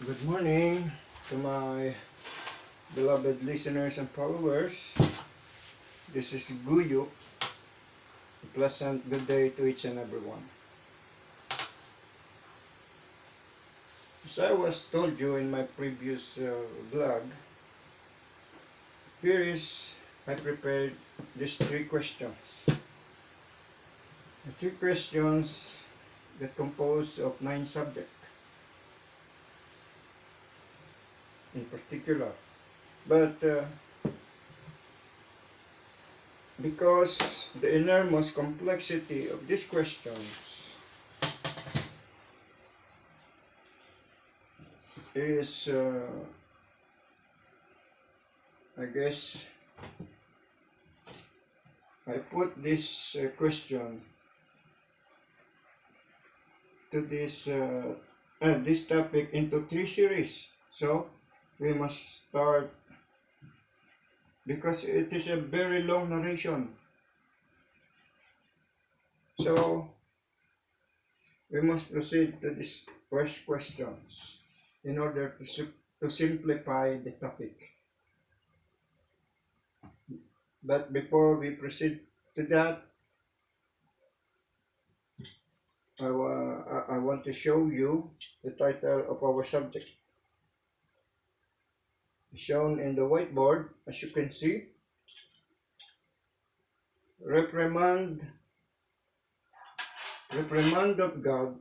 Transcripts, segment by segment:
Good morning to my beloved listeners and followers. This is Guyu. A pleasant good day to each and everyone. As I was told you in my previous vlog, here is I prepared these three questions. The three questions that compose of 9 subjects in particular. But because the enormous complexity of these questions is, I guess, I put this question to this topic into 3 series. So we must start because it is a very long narration. So we must proceed to these first questions in order to simplify the topic. But before we proceed to that, I want to show you the title of our subject. Shown in the whiteboard, as you can see, reprimand of God,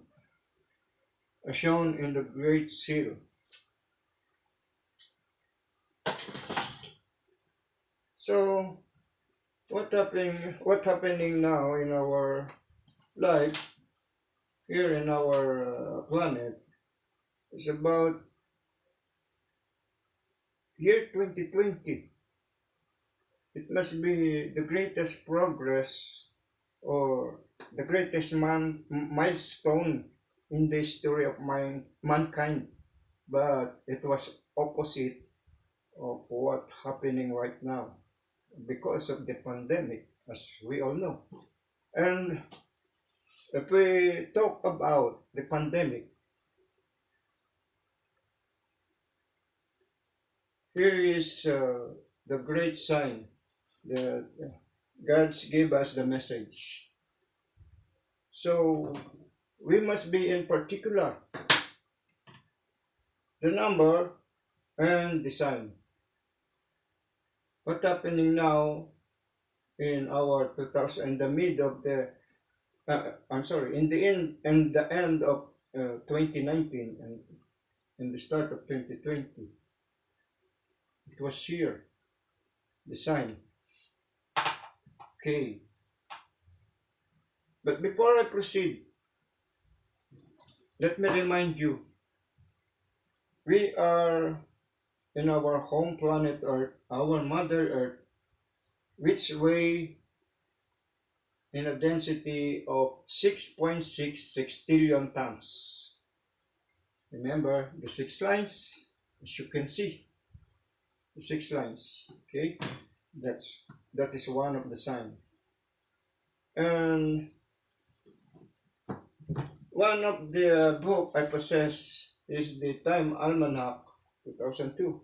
as shown in the Great Seal. So, what happening now in our life here in our planet is about year 2020. It must be the greatest progress or the greatest milestone in the history of mankind, but it was opposite of what's happening right now because of the pandemic, as we all know. And if we talk about the pandemic, here is the great sign that God's gave us the message. So we must be in particular the number and the sign. What's happening now in our 2000, in the mid of the, in the end of 2019 and in the start of 2020, it was here, the sign. Okay. But before I proceed, let me remind you, we are in our home planet Earth, our Mother Earth, which weigh in a density of 6.66 trillion tons. Remember the 6 lines, as you can see, the 6 lines. Okay, that is one of the signs. And one of the book I possess is the Time Almanac 2002.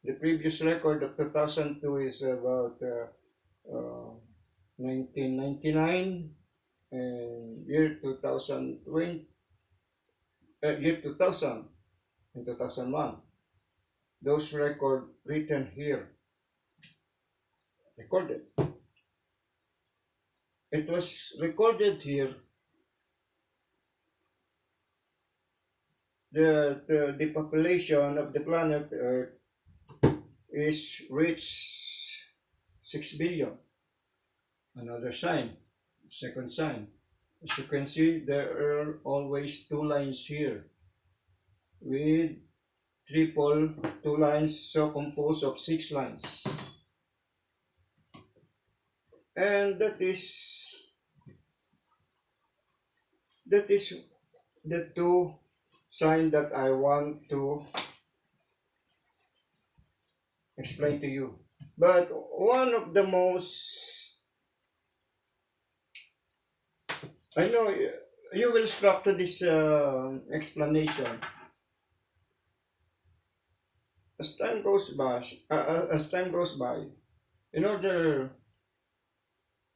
The previous record of 2002 is about 1999 and year 2020, year 2000 and 2001. Those records written here, recorded. It was recorded here. The population of the planet Earth is reached 6 billion. Another sign, second sign. As you can see, there are always 2 lines here with triple 2 lines, so composed of 6 lines. And that is the 2 signs that I want to explain to you. But one of the most, I know you will struck to this explanation as time goes by, in order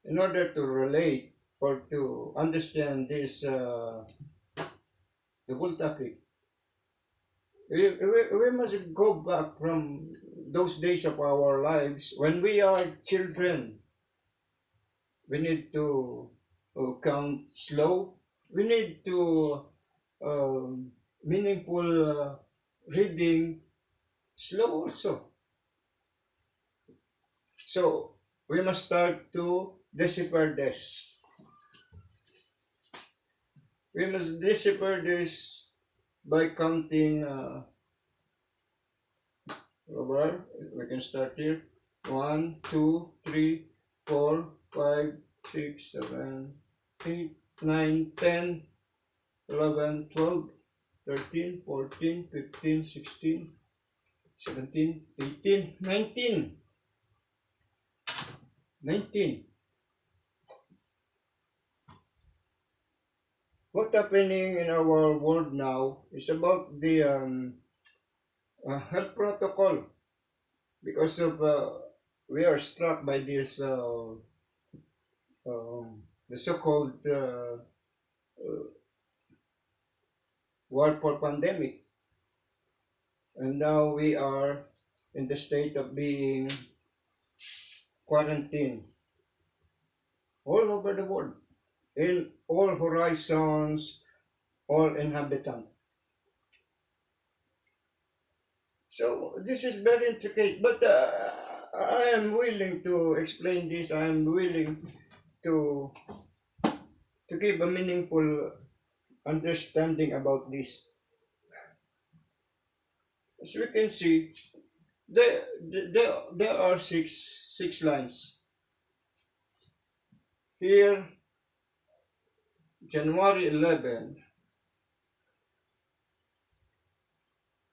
in order to relate or to understand this the whole topic, we must go back from those days of our lives when we are children. We need to count slow. We need to meaningful reading slow also. So we must start to decipher this. We must decipher this by counting. Robert, we can start here. 1, 2, 3, 4, 5, 6, 7, 8, 9, 10, 11, 12, 13, 14, 15, 16, 17, 18, 19. What's happening in our world now is about the health protocol because of we are struck by this the so-called war for pandemic, and now we are in the state of being quarantined all over the world, in all horizons, all inhabitants. So this is very intricate, but I am willing to explain this. I am willing to to give a meaningful understanding about this. As we can see, there are six lines. Here, January 11,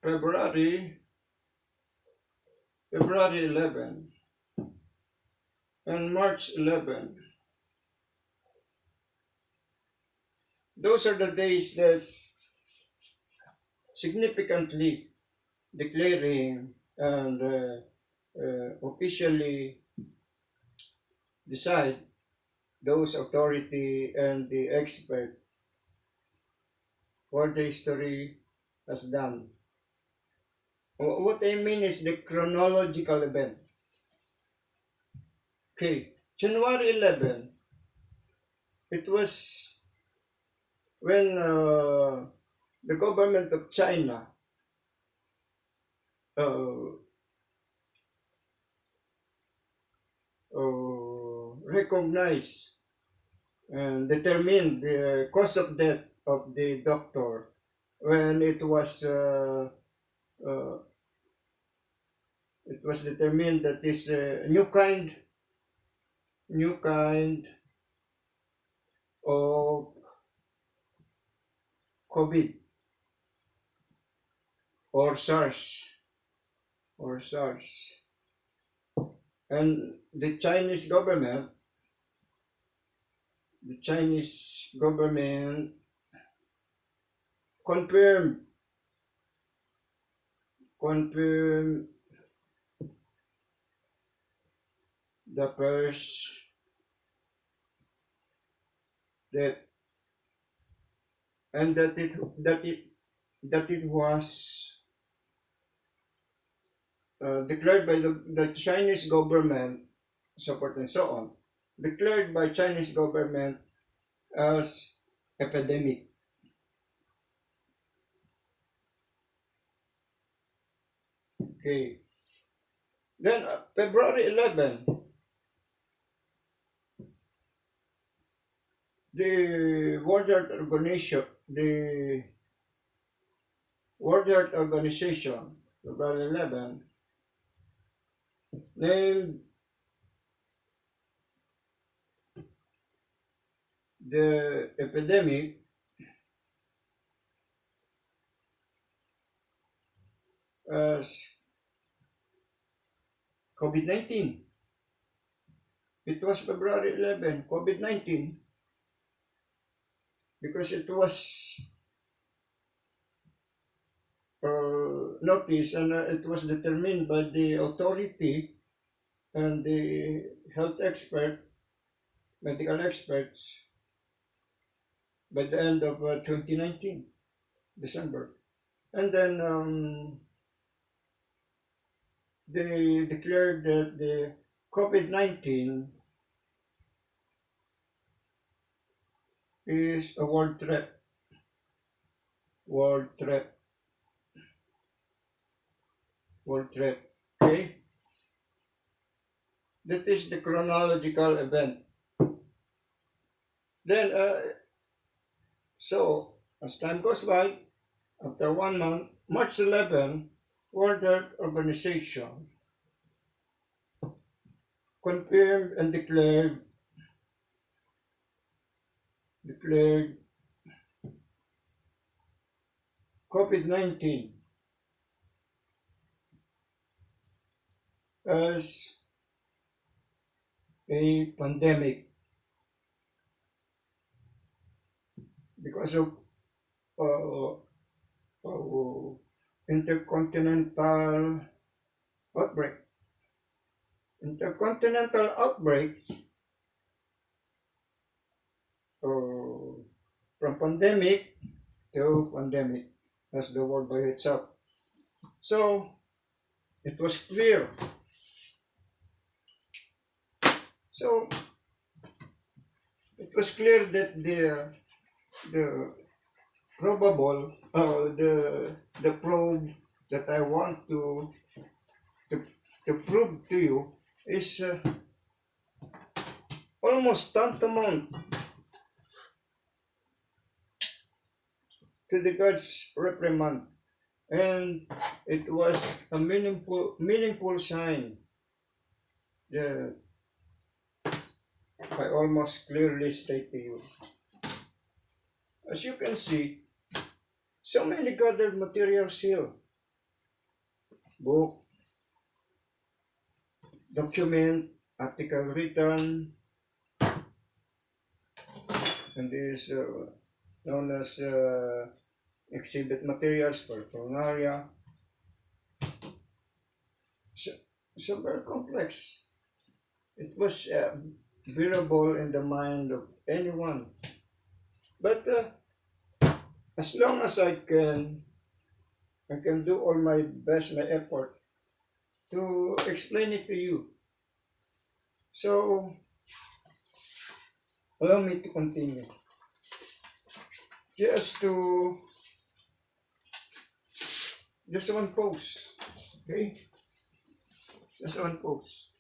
February, February 11, and March 11. Those are the days that significantly declaring and officially decide those authority and the expert what the history has done. What I mean is the chronological event. Okay, January 11, it was when the government of China uh, recognized and determined the cause of death of the doctor when uh, it was determined that this new kind of COVID or SARS, and the Chinese government confirmed confirmed the first that and that it was declared by the Chinese government, so forth and so on, declared by Chinese government as epidemic. Okay. Then February 11, the World Health Organization, February 11, named the epidemic as COVID-19. It was February 11, COVID-19, because notice, and it was determined by the authority and the health expert, medical experts, by the end of 2019, December. And then they declared that the COVID-19 is a world threat. World threat. World threat. Okay? That is the chronological event. Then, so, as time goes by, after 1 month, March 11, World Health Organization confirmed and declared COVID-19 as a pandemic because of uh, intercontinental outbreak. Intercontinental outbreak uh, from pandemic to pandemic. That's the word by itself. So it was clear. So it was clear that the probable the probe that I want to, to prove to you is almost tantamount to the God's reprimand, and it was a meaningful sign that I almost clearly state to you. As you can see, so many gathered materials here: book, document, article written, and this known as exhibit materials for coronaria. So, so very complex. It was bearable in the mind of anyone. But as long as I can do all my best, my effort to explain it to you. So allow me to continue. Just to just one post, okay? Just one post.